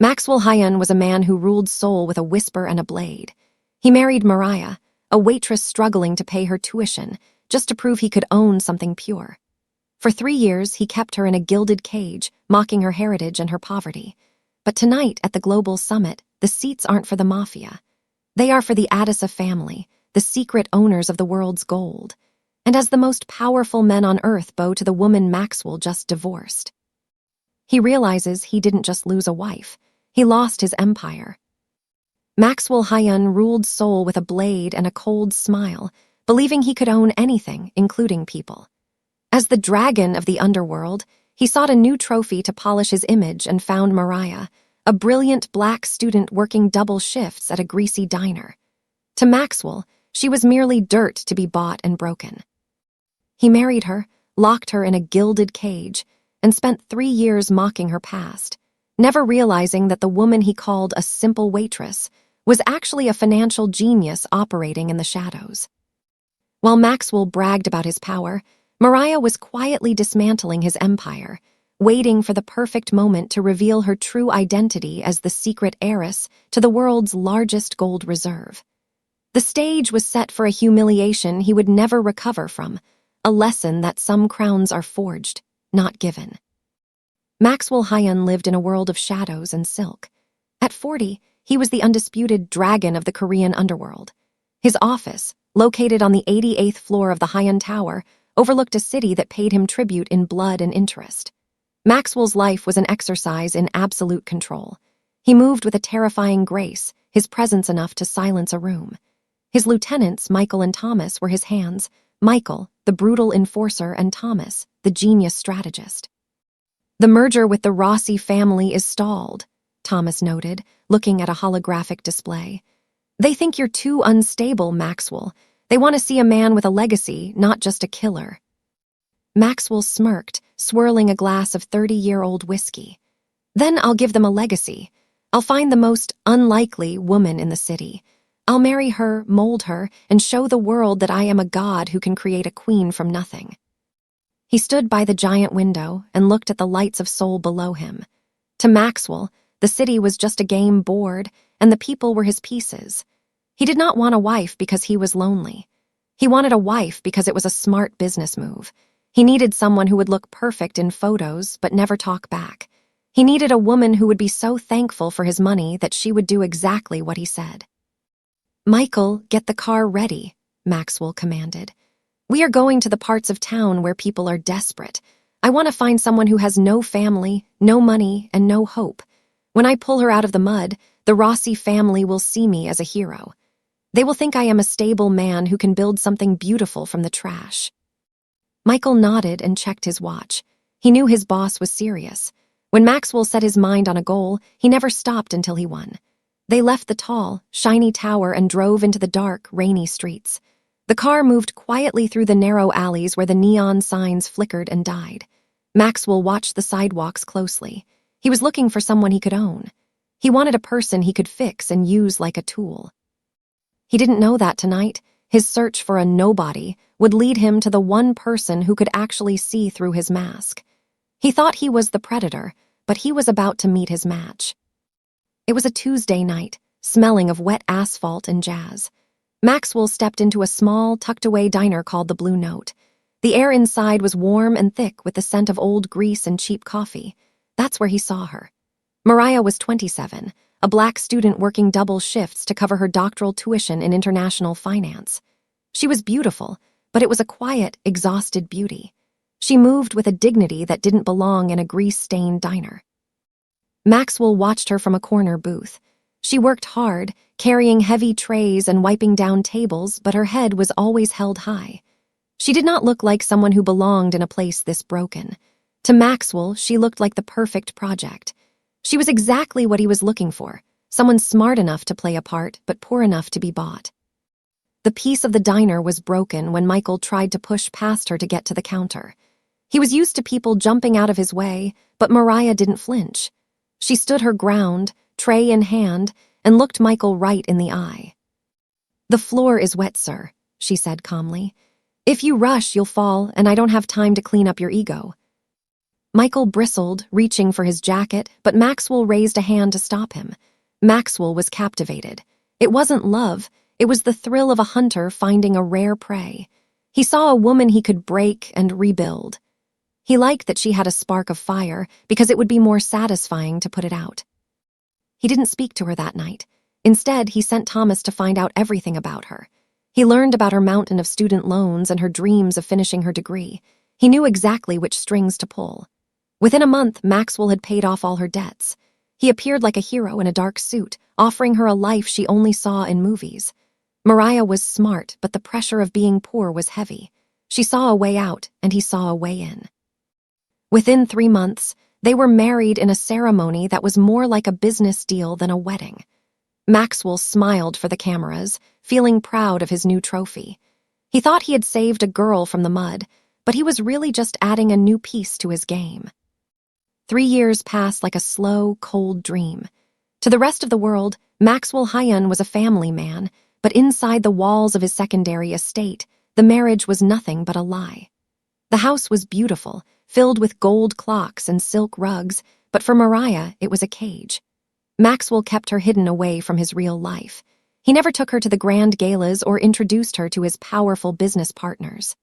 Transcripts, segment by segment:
Maxwel Hyun was a man who ruled Seoul with a whisper and a blade. He married Mariah, a waitress struggling to pay her tuition, just to prove he could own something pure. For 3 years, he kept her in a gilded cage, mocking her heritage and her poverty. But tonight, at the Global Summit, the seats aren't for the mafia. They are for the Adisa family, the secret owners of the world's gold. And as the most powerful men on earth bow to the woman Maxwel just divorced. He realizes he didn't just lose a wife, he lost his empire. Maxwel Hyun ruled Seoul with a blade and a cold smile, believing he could own anything, including people. As the dragon of the underworld, he sought a new trophy to polish his image and found Mariah, a brilliant black student working double shifts at a greasy diner. To Maxwel, she was merely dirt to be bought and broken. He married her, locked her in a gilded cage, and spent 3 years mocking her past, never realizing that the woman he called a simple waitress was actually a financial genius operating in the shadows. While Maxwel bragged about his power, Mariah was quietly dismantling his empire, waiting for the perfect moment to reveal her true identity as the secret heiress to the world's largest gold reserve. The stage was set for a humiliation he would never recover from, a lesson that some crowns are forged, not given. Maxwel Hyun lived in a world of shadows and silk. At 40, he was the undisputed dragon of the Korean underworld. His office, located on the 88th floor of the Hyun Tower, overlooked a city that paid him tribute in blood and interest. Maxwell's life was an exercise in absolute control. He moved with a terrifying grace, his presence enough to silence a room. His lieutenants, Michael and Thomas, were his hands. Michael, the brutal enforcer, and Thomas, the genius strategist. "The merger with the Rossi family is stalled," Thomas noted, looking at a holographic display. "They think you're too unstable, Maxwel. They want to see a man with a legacy, not just a killer." Maxwel smirked, swirling a glass of 30-year-old whiskey. "Then I'll give them a legacy. I'll find the most unlikely woman in the city. I'll marry her, mold her, and show the world that I am a god who can create a queen from nothing." He stood by the giant window and looked at the lights of Seoul below him. To Maxwel, the city was just a game board, and the people were his pieces. He did not want a wife because he was lonely. He wanted a wife because it was a smart business move. He needed someone who would look perfect in photos but never talk back. He needed a woman who would be so thankful for his money that she would do exactly what he said. "Michael, get the car ready," Maxwel commanded. "We are going to the parts of town where people are desperate. I want to find someone who has no family, no money, and no hope. When I pull her out of the mud, the Rossi family will see me as a hero. They will think I am a stable man who can build something beautiful from the trash." Michael nodded and checked his watch. He knew his boss was serious. When Maxwel set his mind on a goal, he never stopped until he won. They left the tall, shiny tower and drove into the dark, rainy streets. The car moved quietly through the narrow alleys where the neon signs flickered and died. Maxwel watched the sidewalks closely. He was looking for someone he could own. He wanted a person he could fix and use like a tool. He didn't know that tonight, his search for a nobody would lead him to the one person who could actually see through his mask. He thought he was the predator, but he was about to meet his match. It was a Tuesday night, smelling of wet asphalt and jazz. Maxwel stepped into a small, tucked-away diner called the Blue Note. The air inside was warm and thick with the scent of old grease and cheap coffee. That's where he saw her. Mariah was 27, a black student working double shifts to cover her doctoral tuition in international finance. She was beautiful, but it was a quiet, exhausted beauty. She moved with a dignity that didn't belong in a grease-stained diner. Maxwel watched her from a corner booth. She worked hard, carrying heavy trays and wiping down tables, but her head was always held high. She did not look like someone who belonged in a place this broken. To Maxwel, she looked like the perfect project. She was exactly what he was looking for, someone smart enough to play a part, but poor enough to be bought. The piece of the diner was broken when Michael tried to push past her to get to the counter. He was used to people jumping out of his way, but Mariah didn't flinch. She stood her ground, tray in hand, and looked Michael right in the eye. "The floor is wet, sir," she said calmly. "If you rush, you'll fall, and I don't have time to clean up your ego." Michael bristled, reaching for his jacket, but Maxwel raised a hand to stop him. Maxwel was captivated. It wasn't love, it was the thrill of a hunter finding a rare prey. He saw a woman he could break and rebuild. He liked that she had a spark of fire because it would be more satisfying to put it out. He didn't speak to her that night. Instead, he sent Thomas to find out everything about her. He learned about her mountain of student loans and her dreams of finishing her degree. He knew exactly which strings to pull. Within a month, Maxwel had paid off all her debts. He appeared like a hero in a dark suit, offering her a life she only saw in movies. Mariah was smart, but the pressure of being poor was heavy. She saw a way out, and he saw a way in. Within 3 months, they were married in a ceremony that was more like a business deal than a wedding. Maxwel smiled for the cameras, feeling proud of his new trophy. He thought he had saved a girl from the mud, but he was really just adding a new piece to his game. 3 years passed like a slow, cold dream. To the rest of the world, Maxwel Hyun was a family man, but inside the walls of his secondary estate, the marriage was nothing but a lie. The house was beautiful, filled with gold clocks and silk rugs, but for Mariah, it was a cage. Maxwel kept her hidden away from his real life. He never took her to the grand galas or introduced her to his powerful business partners.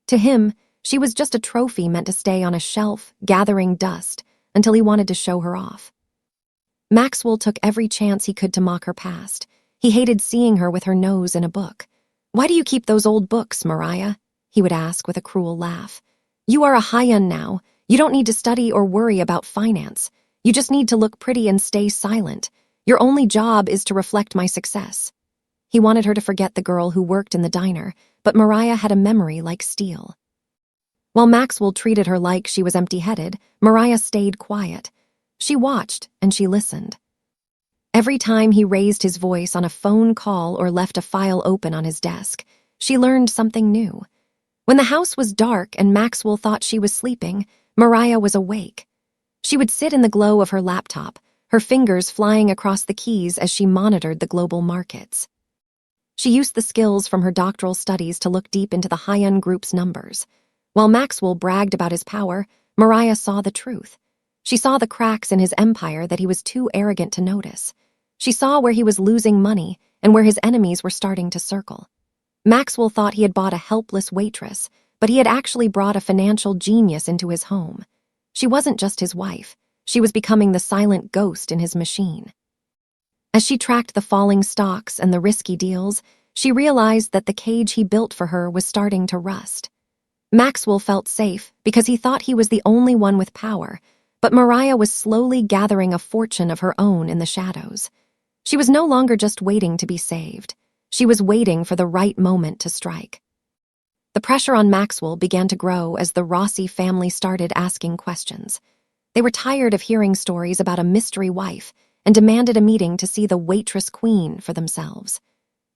To him, she was just a trophy meant to stay on a shelf, gathering dust, until he wanted to show her off. Maxwel took every chance he could to mock her past. He hated seeing her with her nose in a book. "Why do you keep those old books, Mariah?" he would ask with a cruel laugh. "You are a Hyun now. You don't need to study or worry about finance. You just need to look pretty and stay silent. Your only job is to reflect my success." He wanted her to forget the girl who worked in the diner, but Mariah had a memory like steel. While Maxwel treated her like she was empty-headed, Mariah stayed quiet. She watched and she listened. Every time he raised his voice on a phone call or left a file open on his desk, she learned something new. When the house was dark and Maxwel thought she was sleeping, Mariah was awake. She would sit in the glow of her laptop, her fingers flying across the keys as she monitored the global markets. She used the skills from her doctoral studies to look deep into the Hyun Group's numbers. While Maxwel bragged about his power, Mariah saw the truth. She saw the cracks in his empire that he was too arrogant to notice. She saw where he was losing money and where his enemies were starting to circle. Maxwel thought he had bought a helpless waitress, but he had actually brought a financial genius into his home. She wasn't just his wife. She was becoming the silent ghost in his machine. As she tracked the falling stocks and the risky deals, she realized that the cage he built for her was starting to rust. Maxwel felt safe because he thought he was the only one with power, but Mariah was slowly gathering a fortune of her own in the shadows. She was no longer just waiting to be saved. She was waiting for the right moment to strike. The pressure on Maxwel began to grow as the Rossi family started asking questions. They were tired of hearing stories about a mystery wife and demanded a meeting to see the waitress queen for themselves.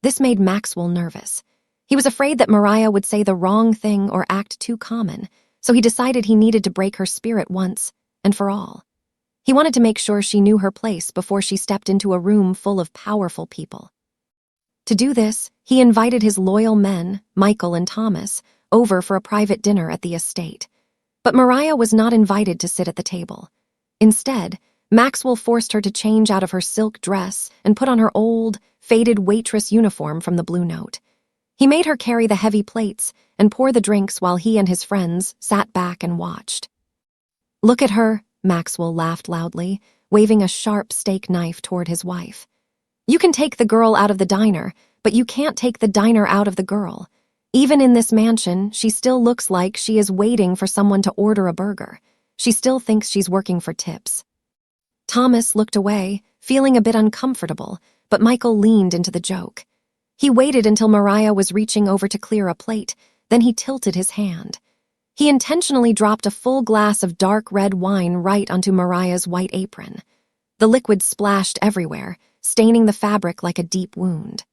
This made Maxwel nervous. He was afraid that Mariah would say the wrong thing or act too common, so he decided he needed to break her spirit once and for all. He wanted to make sure she knew her place before she stepped into a room full of powerful people. To do this, he invited his loyal men, Michael and Thomas, over for a private dinner at the estate. But Mariah was not invited to sit at the table. Instead, Maxwel forced her to change out of her silk dress and put on her old, faded waitress uniform from the Blue Note. He made her carry the heavy plates and pour the drinks while he and his friends sat back and watched. "Look at her," Maxwel laughed loudly, waving a sharp steak knife toward his wife. "You can take the girl out of the diner, but you can't take the diner out of the girl. Even in this mansion, she still looks like she is waiting for someone to order a burger. She still thinks she's working for tips." Thomas looked away, feeling a bit uncomfortable, but Michael leaned into the joke. He waited until Mariah was reaching over to clear a plate, then he tilted his hand. He intentionally dropped a full glass of dark red wine right onto Mariah's white apron. The liquid splashed everywhere, staining the fabric like a deep wound.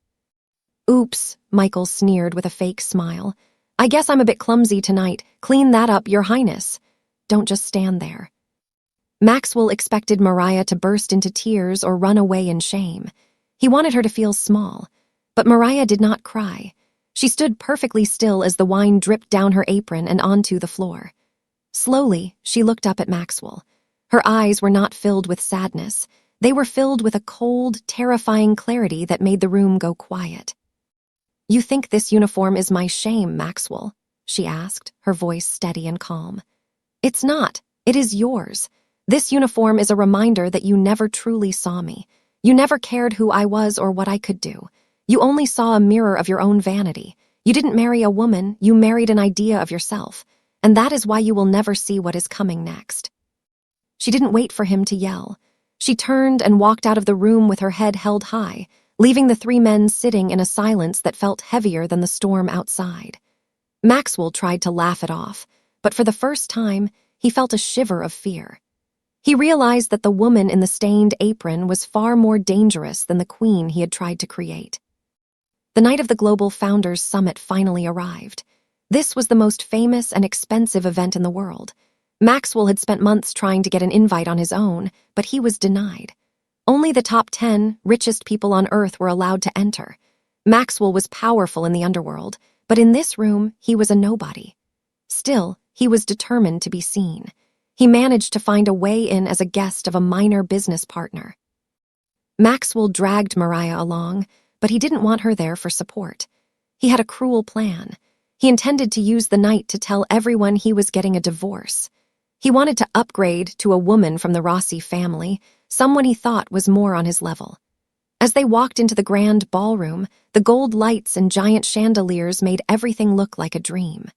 "Oops," Michael sneered with a fake smile. "I guess I'm a bit clumsy tonight. Clean that up, Your Highness. Don't just stand there." Maxwel expected Mariah to burst into tears or run away in shame. He wanted her to feel small, but Mariah did not cry. She stood perfectly still as the wine dripped down her apron and onto the floor. Slowly, she looked up at Maxwel. Her eyes were not filled with sadness. They were filled with a cold, terrifying clarity that made the room go quiet. "You think this uniform is my shame, Maxwel?" she asked, her voice steady and calm. "It's not. It is yours. This uniform is a reminder that you never truly saw me. You never cared who I was or what I could do. You only saw a mirror of your own vanity. You didn't marry a woman, you married an idea of yourself. And that is why you will never see what is coming next." She didn't wait for him to yell. She turned and walked out of the room with her head held high, leaving the three men sitting in a silence that felt heavier than the storm outside. Maxwel tried to laugh it off, but for the first time, he felt a shiver of fear. He realized that the woman in the stained apron was far more dangerous than the queen he had tried to create. The night of the Global Founders Summit finally arrived. This was the most famous and expensive event in the world. Maxwel had spent months trying to get an invite on his own, but he was denied. Only the top 10 richest people on Earth were allowed to enter. Maxwel was powerful in the underworld, but in this room, he was a nobody. Still, he was determined to be seen. He managed to find a way in as a guest of a minor business partner. Maxwel dragged Mariah along, but he didn't want her there for support. He had a cruel plan. He intended to use the night to tell everyone he was getting a divorce. He wanted to upgrade to a woman from the Rossi family, someone he thought was more on his level. As they walked into the grand ballroom, the gold lights and giant chandeliers made everything look like a dream.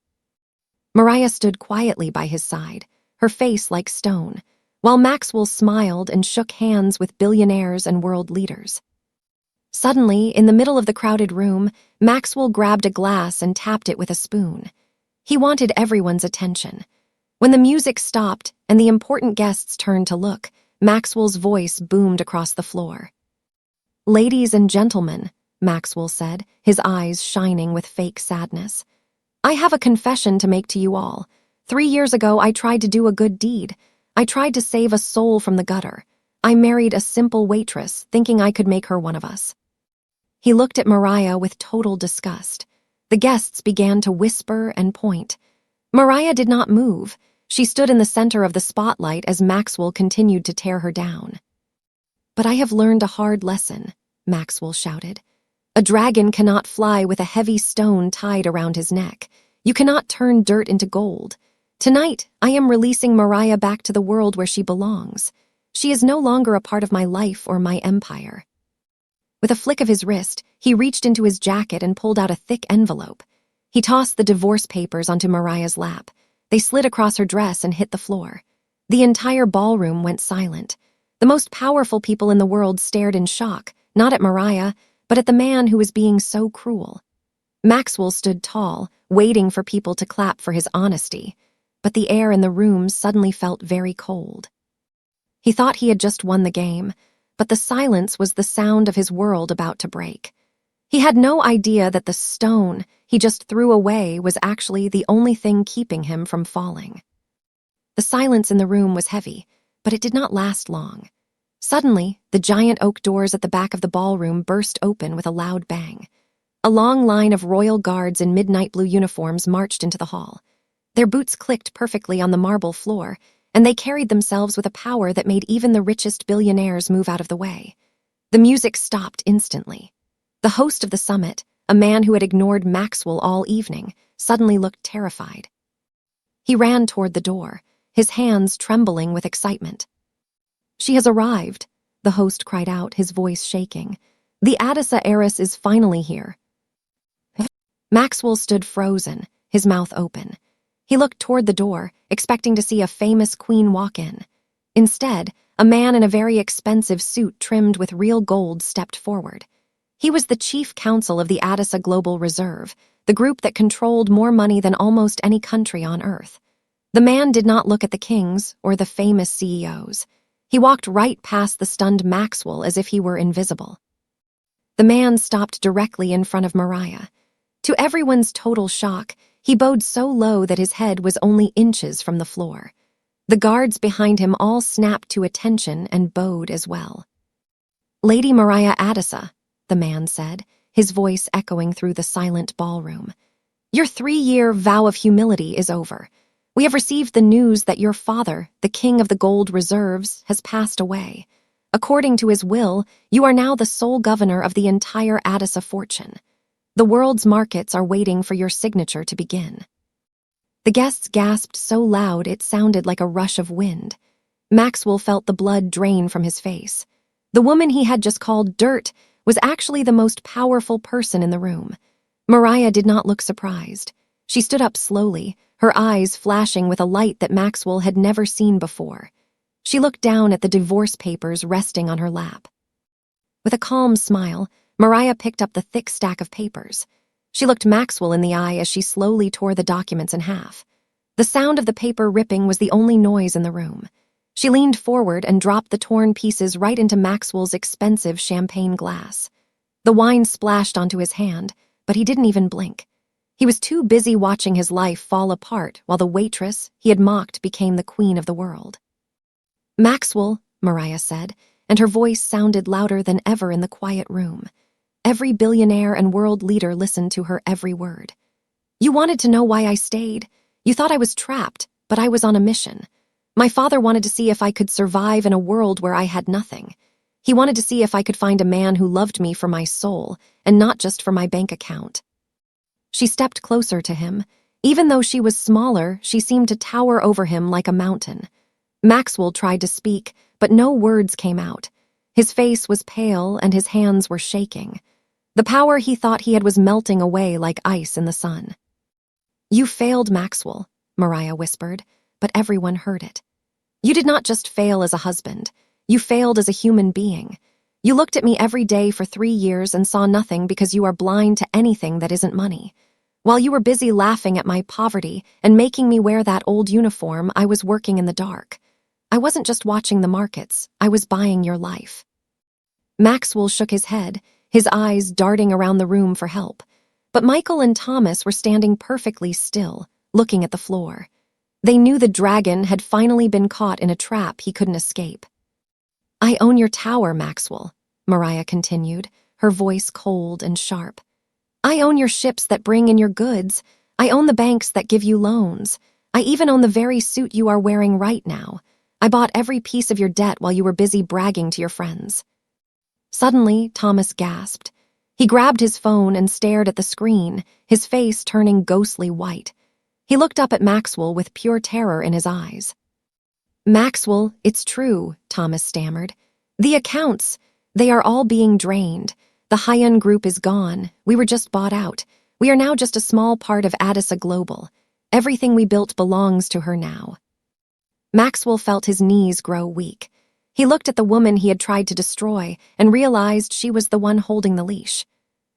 Mariah stood quietly by his side, her face like stone, while Maxwel smiled and shook hands with billionaires and world leaders. Suddenly, in the middle of the crowded room, Maxwel grabbed a glass and tapped it with a spoon. He wanted everyone's attention. When the music stopped and the important guests turned to look, Maxwel's voice boomed across the floor. "Ladies and gentlemen," Maxwel said, his eyes shining with fake sadness, "I have a confession to make to you all. 3 years ago, I tried to do a good deed. I tried to save a soul from the gutter. I married a simple waitress, thinking I could make her one of us." He looked at Mariah with total disgust. The guests began to whisper and point. Mariah did not move. She stood in the center of the spotlight as Maxwel continued to tear her down. "But I have learned a hard lesson," Maxwel shouted. "A dragon cannot fly with a heavy stone tied around his neck. You cannot turn dirt into gold. Tonight, I am releasing Mariah back to the world where she belongs. She is no longer a part of my life or my empire." With a flick of his wrist, he reached into his jacket and pulled out a thick envelope. He tossed the divorce papers onto Mariah's lap. They slid across her dress and hit the floor. The entire ballroom went silent. The most powerful people in the world stared in shock, not at Mariah, but at the man who was being so cruel. Maxwel stood tall, waiting for people to clap for his honesty, but the air in the room suddenly felt very cold. He thought he had just won the game, but the silence was the sound of his world about to break. He had no idea that the stone he just threw away was actually the only thing keeping him from falling. The silence in the room was heavy, but it did not last long. Suddenly, the giant oak doors at the back of the ballroom burst open with a loud bang. A long line of royal guards in midnight blue uniforms marched into the hall. Their boots clicked perfectly on the marble floor, and they carried themselves with a power that made even the richest billionaires move out of the way. The music stopped instantly. The host of the summit, a man who had ignored Maxwel all evening, suddenly looked terrified. He ran toward the door, his hands trembling with excitement. "She has arrived," the host cried out, his voice shaking. "The Adisa heiress is finally here." Maxwel stood frozen, his mouth open. He looked toward the door, expecting to see a famous queen walk in. Instead, a man in a very expensive suit trimmed with real gold stepped forward. He was the chief counsel of the Adisa Global Reserve, the group that controlled more money than almost any country on Earth. The man did not look at the kings or the famous CEOs. He walked right past the stunned Maxwel as if he were invisible. The man stopped directly in front of Mariah. To everyone's total shock, he bowed so low that his head was only inches from the floor. The guards behind him all snapped to attention and bowed as well. "Lady Mariah Adisa," the man said, his voice echoing through the silent ballroom. "Your 3-year vow of humility is over. We have received the news that your father, the king of the gold reserves, has passed away. According to his will, you are now the sole governor of the entire Adisa fortune. The world's markets are waiting for your signature to begin." The guests gasped so loud it sounded like a rush of wind. Maxwel felt the blood drain from his face. The woman he had just called dirt was actually the most powerful person in the room. Mariah did not look surprised. She stood up slowly, her eyes flashing with a light that Maxwel had never seen before. She looked down at the divorce papers resting on her lap. With a calm smile, Mariah picked up the thick stack of papers. She looked Maxwel in the eye as she slowly tore the documents in half. The sound of the paper ripping was the only noise in the room. She leaned forward and dropped the torn pieces right into Maxwel's expensive champagne glass. The wine splashed onto his hand, but he didn't even blink. He was too busy watching his life fall apart while the waitress he had mocked became the queen of the world. "Maxwel," Mariah said, and her voice sounded louder than ever in the quiet room. Every billionaire and world leader listened to her every word. "You wanted to know why I stayed. You thought I was trapped, but I was on a mission. My father wanted to see if I could survive in a world where I had nothing. He wanted to see if I could find a man who loved me for my soul and not just for my bank account." She stepped closer to him. Even though she was smaller, she seemed to tower over him like a mountain. Maxwel tried to speak, but no words came out. His face was pale and his hands were shaking. The power he thought he had was melting away like ice in the sun. "You failed, Maxwel," Mariah whispered, but everyone heard it. "You did not just fail as a husband. You failed as a human being. You looked at me every day for 3 years and saw nothing because you are blind to anything that isn't money. While you were busy laughing at my poverty and making me wear that old uniform, I was working in the dark. I wasn't just watching the markets, I was buying your life." Maxwel shook his head, his eyes darting around the room for help. But Michael and Thomas were standing perfectly still, looking at the floor. They knew the dragon had finally been caught in a trap he couldn't escape. "I own your tower, Maxwel," Mariah continued, her voice cold and sharp. "I own your ships that bring in your goods. I own the banks that give you loans. I even own the very suit you are wearing right now. I bought every piece of your debt while you were busy bragging to your friends." Suddenly, Thomas gasped. He grabbed his phone and stared at the screen, his face turning ghostly white. He looked up at Maxwel with pure terror in his eyes. "Maxwel, it's true," Thomas stammered. "The accounts, they are all being drained. The Hyun group is gone. We were just bought out. We are now just a small part of Adisa Global. Everything we built belongs to her now." Maxwel felt his knees grow weak. He looked at the woman he had tried to destroy and realized she was the one holding the leash.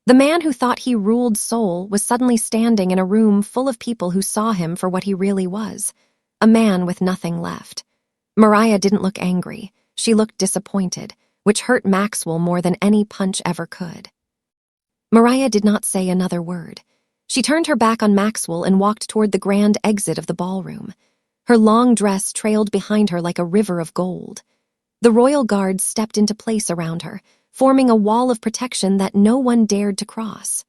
The man who thought he ruled Seoul was suddenly standing in a room full of people who saw him for what he really was, a man with nothing left. Mariah didn't look angry. She looked disappointed, which hurt Maxwel more than any punch ever could. Mariah did not say another word. She turned her back on Maxwel and walked toward the grand exit of the ballroom. Her long dress trailed behind her like a river of gold. The royal guards stepped into place around her, forming a wall of protection that no one dared to cross.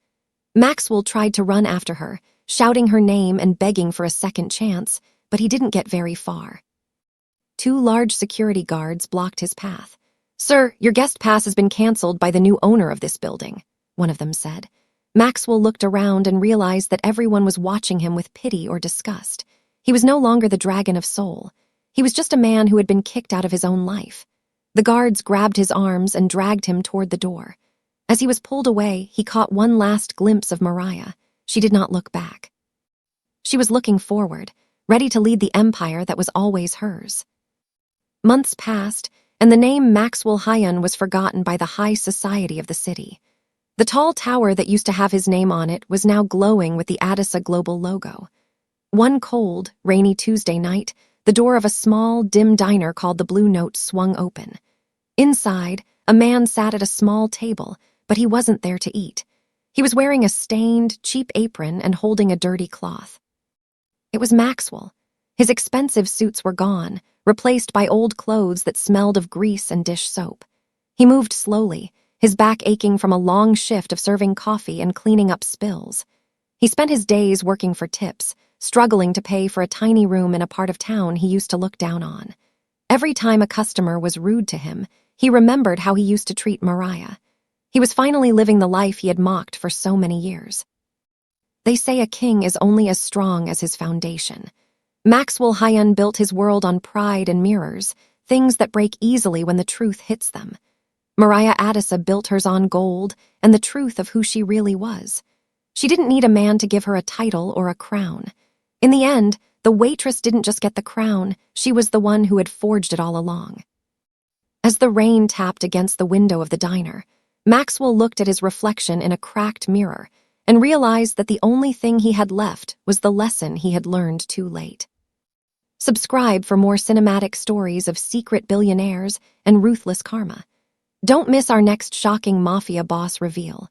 Maxwel tried to run after her, shouting her name and begging for a second chance, but he didn't get very far. 2 large security guards blocked his path. "Sir, your guest pass has been canceled by the new owner of this building," one of them said. Maxwel looked around and realized that everyone was watching him with pity or disgust. He was no longer the dragon of Seoul. He was just a man who had been kicked out of his own life. The guards grabbed his arms and dragged him toward the door. As he was pulled away, he caught one last glimpse of Mariah. She did not look back. She was looking forward, ready to lead the empire that was always hers. Months passed, and the name Maxwel Hyun was forgotten by the high society of the city. The tall tower that used to have his name on it was now glowing with the Adisa Global logo. One cold, rainy Tuesday night, the door of a small, dim diner called the Blue Note swung open. Inside, a man sat at a small table, but he wasn't there to eat. He was wearing a stained, cheap apron and holding a dirty cloth. It was Maxwel. His expensive suits were gone, replaced by old clothes that smelled of grease and dish soap. He moved slowly, his back aching from a long shift of serving coffee and cleaning up spills. He spent his days working for tips, struggling to pay for a tiny room in a part of town he used to look down on. Every time a customer was rude to him, he remembered how he used to treat Mariah. He was finally living the life he had mocked for so many years. They say a king is only as strong as his foundation. Maxwel Hyun built his world on pride and mirrors, things that break easily when the truth hits them. Mariah Adisa built hers on gold and the truth of who she really was. She didn't need a man to give her a title or a crown. In the end, the waitress didn't just get the crown, she was the one who had forged it all along. As the rain tapped against the window of the diner, Maxwel looked at his reflection in a cracked mirror and realized that the only thing he had left was the lesson he had learned too late. Subscribe for more cinematic stories of secret billionaires and ruthless karma. Don't miss our next shocking mafia boss reveal.